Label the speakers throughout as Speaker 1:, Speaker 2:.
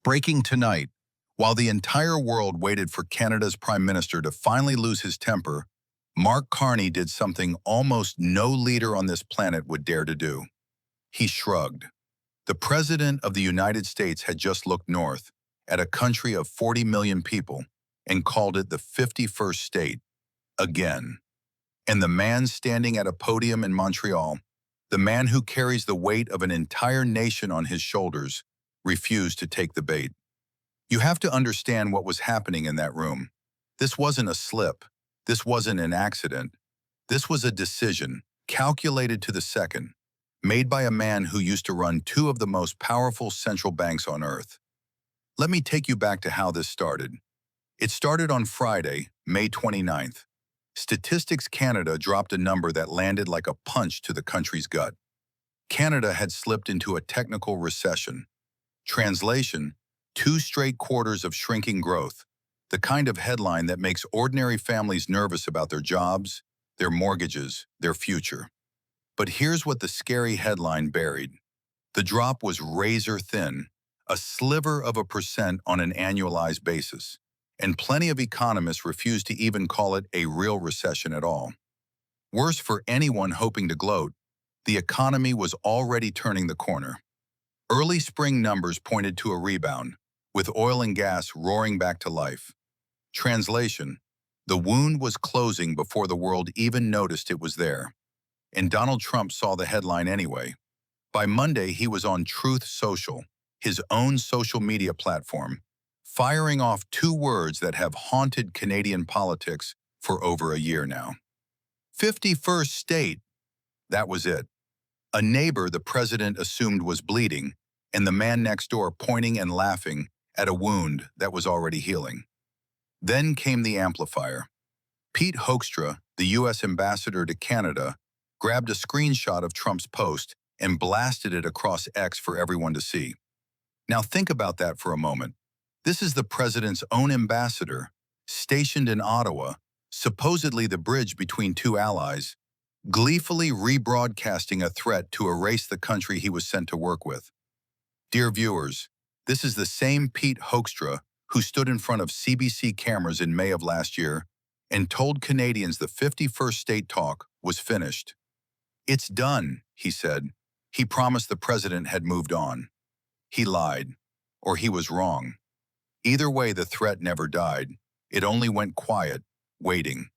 Speaker 1: Breaking tonight. While the entire world waited for Canada's Prime Minister to finally lose his temper, Mark Carney did something almost no leader on this planet would dare to do. He shrugged. The President of the United States had just looked north at a country of 40 million people and called it the 51st state, again. And the man standing at a podium in Montreal, the man who carries the weight of an entire nation on his shoulders, refused to take the bait. You have to understand what was happening in that room. This wasn't a slip. This wasn't an accident. This was a decision, calculated to the second, made by a man who used to run two of the most powerful central banks on earth. Let me take you back to how this started. It started on Friday, May 29th. Statistics Canada dropped a number that landed like a punch to the country's gut. Canada had slipped into a technical recession. Translation: 2 straight quarters of shrinking growth, the kind of headline that makes ordinary families nervous about their jobs, their mortgages, their future. But here's what the scary headline buried. The drop was razor thin, a sliver of a percent on an annualized basis, and plenty of economists refused to even call it a real recession at all. Worse for anyone hoping to gloat, the economy was already turning the corner. Early spring numbers pointed to a rebound, with oil and gas roaring back to life. Translation: the wound was closing before the world even noticed it was there. And Donald Trump saw the headline anyway. By Monday, he was on Truth Social, his own social media platform, firing off 2 words that have haunted Canadian politics for over a year now. 51st state. That was it. A neighbor the president assumed was bleeding, and the man next door pointing and laughing at a wound that was already healing. Then came the amplifier. Pete Hoekstra, the U.S. ambassador to Canada, grabbed a screenshot of Trump's post and blasted it across X for everyone to see. Now think about that for a moment. This is the president's own ambassador, stationed in Ottawa, supposedly the bridge between 2 allies, gleefully rebroadcasting a threat to erase the country he was sent to work with. Dear viewers, this is the same Pete Hoekstra who stood in front of CBC cameras in May of last year and told Canadians the 51st state talk was finished. It's done, he said. He promised the president had moved on. He lied, or he was wrong. Either way, the threat never died. It only went quiet, waiting.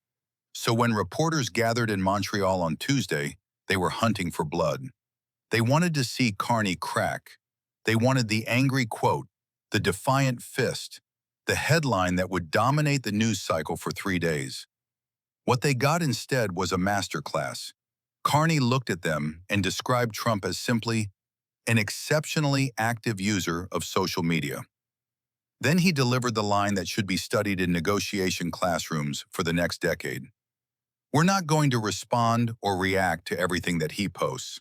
Speaker 1: So when reporters gathered in Montreal on Tuesday, they were hunting for blood. They wanted to see Carney crack. They wanted the angry quote, the defiant fist, the headline that would dominate the news cycle for 3 days. What they got instead was a masterclass. Carney looked at them and described Trump as simply an exceptionally active user of social media. Then he delivered the line that should be studied in negotiation classrooms for the next decade. We're not going to respond or react to everything that he posts.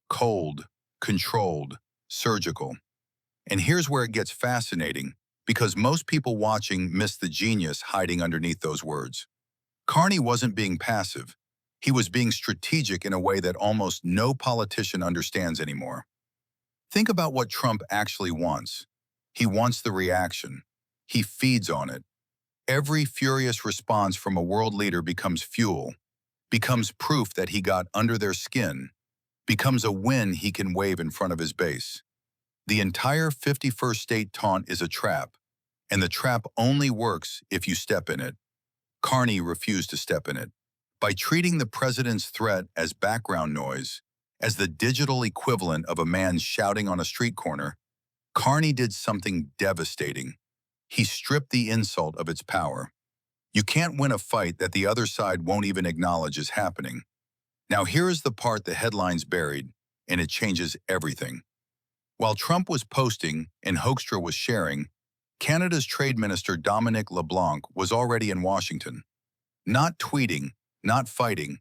Speaker 1: Cold, controlled, surgical. And here's where it gets fascinating, because most people watching miss the genius hiding underneath those words. Carney wasn't being passive. He was being strategic in a way that almost no politician understands anymore. Think about what Trump actually wants. He wants the reaction. He feeds on it. Every furious response from a world leader becomes fuel, becomes proof that he got under their skin, becomes a win he can wave in front of his base. The entire 51st state taunt is a trap, and the trap only works if you step in it. Carney refused to step in it. By treating the president's threat as background noise, as the digital equivalent of a man shouting on a street corner, Carney did something devastating. He stripped the insult of its power. You can't win a fight that the other side won't even acknowledge is happening. Now here is the part the headlines buried, and it changes everything. While Trump was posting and Hoekstra was sharing, Canada's Trade Minister Dominic LeBlanc was already in Washington. Not tweeting, not fighting,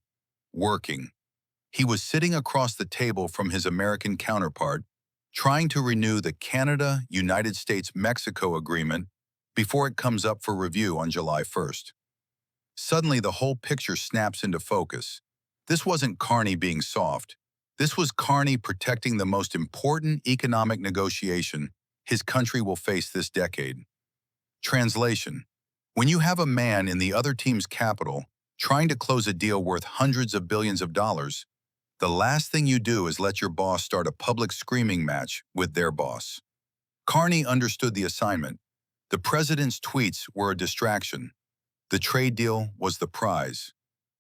Speaker 1: working. He was sitting across the table from his American counterpart, trying to renew the Canada-United States-Mexico agreement before it comes up for review on July 1st. Suddenly, the whole picture snaps into focus. This wasn't Carney being soft. This was Carney protecting the most important economic negotiation his country will face this decade. Translation: when you have a man in the other team's capital trying to close a deal worth hundreds of billions of dollars, the last thing you do is let your boss start a public screaming match with their boss. Carney understood the assignment. The president's tweets were a distraction. The trade deal was the prize,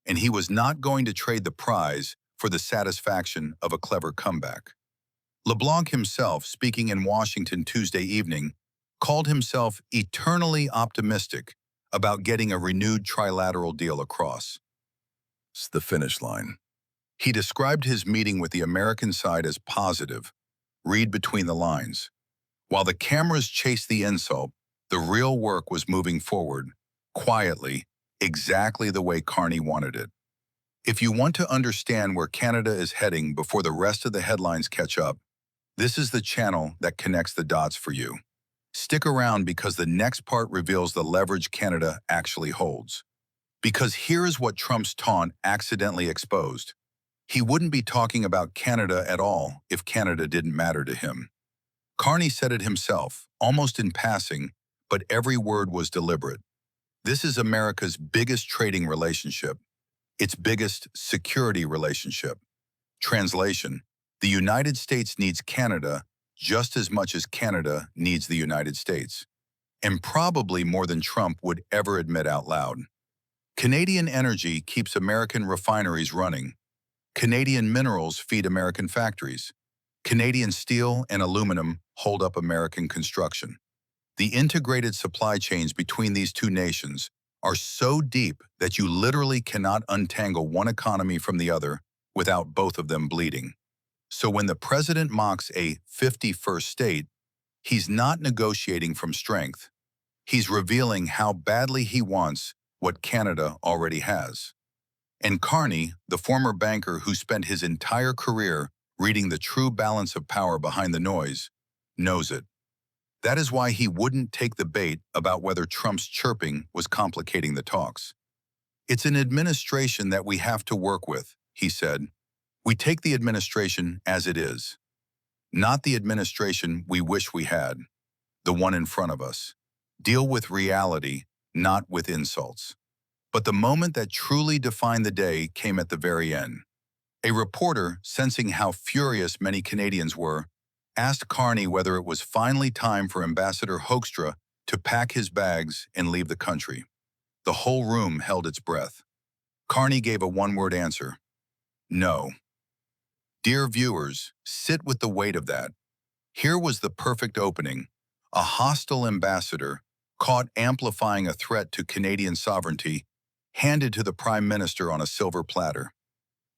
Speaker 1: and he was not going to trade the prize for the satisfaction of a clever comeback. LeBlanc himself, speaking in Washington Tuesday evening, called himself eternally optimistic about getting a renewed trilateral deal across the finish line. He described his meeting with the American side as positive. Read between the lines. While the cameras chased the insult, the real work was moving forward, quietly, exactly the way Carney wanted it. If you want to understand where Canada is heading before the rest of the headlines catch up, this is the channel that connects the dots for you. Stick around because the next part reveals the leverage Canada actually holds. Because here is what Trump's taunt accidentally exposed. He wouldn't be talking about Canada at all if Canada didn't matter to him. Carney said it himself, almost in passing, but every word was deliberate. This is America's biggest trading relationship, its biggest security relationship. Translation: the United States needs Canada just as much as Canada needs the United States, and probably more than Trump would ever admit out loud. Canadian energy keeps American refineries running. Canadian minerals feed American factories. Canadian steel and aluminum hold up American construction. The integrated supply chains between these two nations are so deep that you literally cannot untangle one economy from the other without both of them bleeding. So when the president mocks a 51st state, he's not negotiating from strength. He's revealing how badly he wants what Canada already has. And Carney, the former banker who spent his entire career reading the true balance of power behind the noise, knows it. That is why he wouldn't take the bait about whether Trump's chirping was complicating the talks. It's an administration that we have to work with, he said. We take the administration as it is, not the administration we wish we had, the one in front of us. Deal with reality, not with insults. But the moment that truly defined the day came at the very end. A reporter, sensing how furious many Canadians were, asked Carney whether it was finally time for Ambassador Hoekstra to pack his bags and leave the country. The whole room held its breath. Carney gave a one-word answer: no. Dear viewers, sit with the weight of that. Here was the perfect opening. A hostile ambassador, caught amplifying a threat to Canadian sovereignty, handed to the Prime Minister on a silver platter.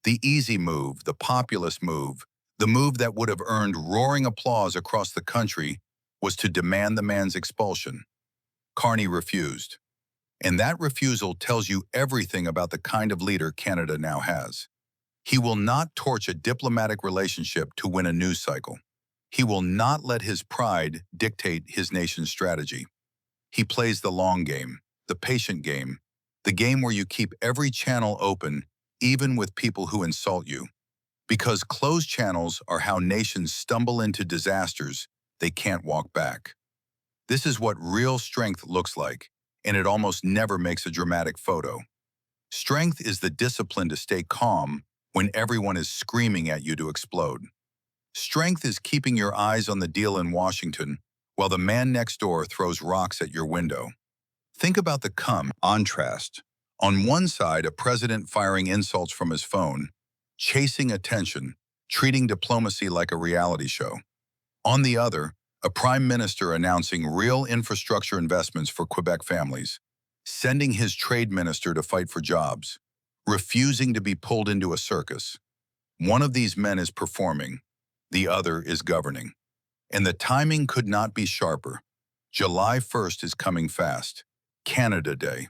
Speaker 1: The easy move, the populist move, the move that would have earned roaring applause across the country, was to demand the man's expulsion. Carney refused. And that refusal tells you everything about the kind of leader Canada now has. He will not torch a diplomatic relationship to win a news cycle. He will not let his pride dictate his nation's strategy. He plays the long game, the patient game, the game where you keep every channel open, even with people who insult you. Because closed channels are how nations stumble into disasters they can't walk back. This is what real strength looks like, and it almost never makes a dramatic photo. Strength is the discipline to stay calm when everyone is screaming at you to explode. Strength is keeping your eyes on the deal in Washington while the man next door throws rocks at your window. Think about the contrast. On one side, a president firing insults from his phone, chasing attention, treating diplomacy like a reality show. On the other, a prime minister announcing real infrastructure investments for Quebec families, sending his trade minister to fight for jobs, refusing to be pulled into a circus. One of these men is performing, the other is governing. And the timing could not be sharper. July 1st is coming fast. Canada Day.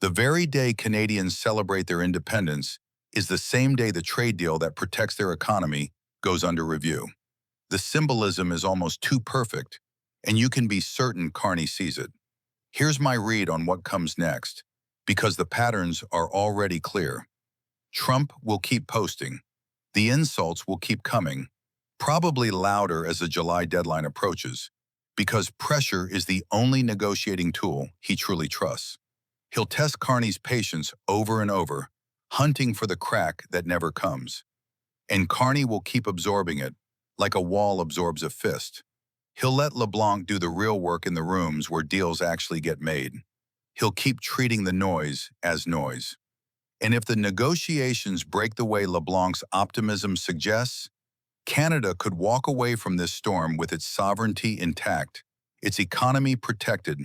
Speaker 1: The very day Canadians celebrate their independence is the same day the trade deal that protects their economy goes under review. The symbolism is almost too perfect, and you can be certain Carney sees it. Here's my read on what comes next, because the patterns are already clear. Trump will keep posting. The insults will keep coming, probably louder as the July deadline approaches. Because pressure is the only negotiating tool he truly trusts. He'll test Carney's patience over and over, hunting for the crack that never comes. And Carney will keep absorbing it, like a wall absorbs a fist. He'll let LeBlanc do the real work in the rooms where deals actually get made. He'll keep treating the noise as noise. And if the negotiations break the way LeBlanc's optimism suggests, Canada could walk away from this storm with its sovereignty intact, its economy protected,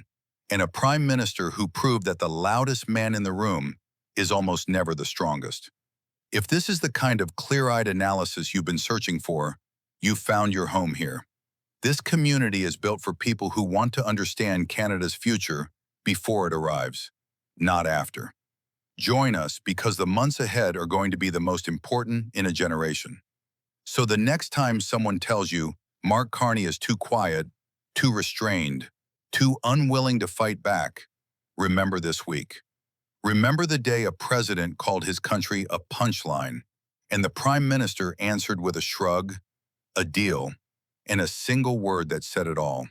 Speaker 1: and a prime minister who proved that the loudest man in the room is almost never the strongest. If this is the kind of clear-eyed analysis you've been searching for, you've found your home here. This community is built for people who want to understand Canada's future before it arrives, not after. Join us because the months ahead are going to be the most important in a generation. So the next time someone tells you Mark Carney is too quiet, too restrained, too unwilling to fight back, remember this week. Remember the day a president called his country a punchline, and the prime minister answered with a shrug, a deal, and a single word that said it all.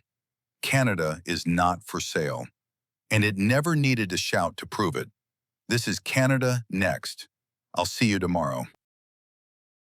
Speaker 1: Canada is not for sale. And it never needed to shout to prove it. This is Canada Next. I'll see you tomorrow.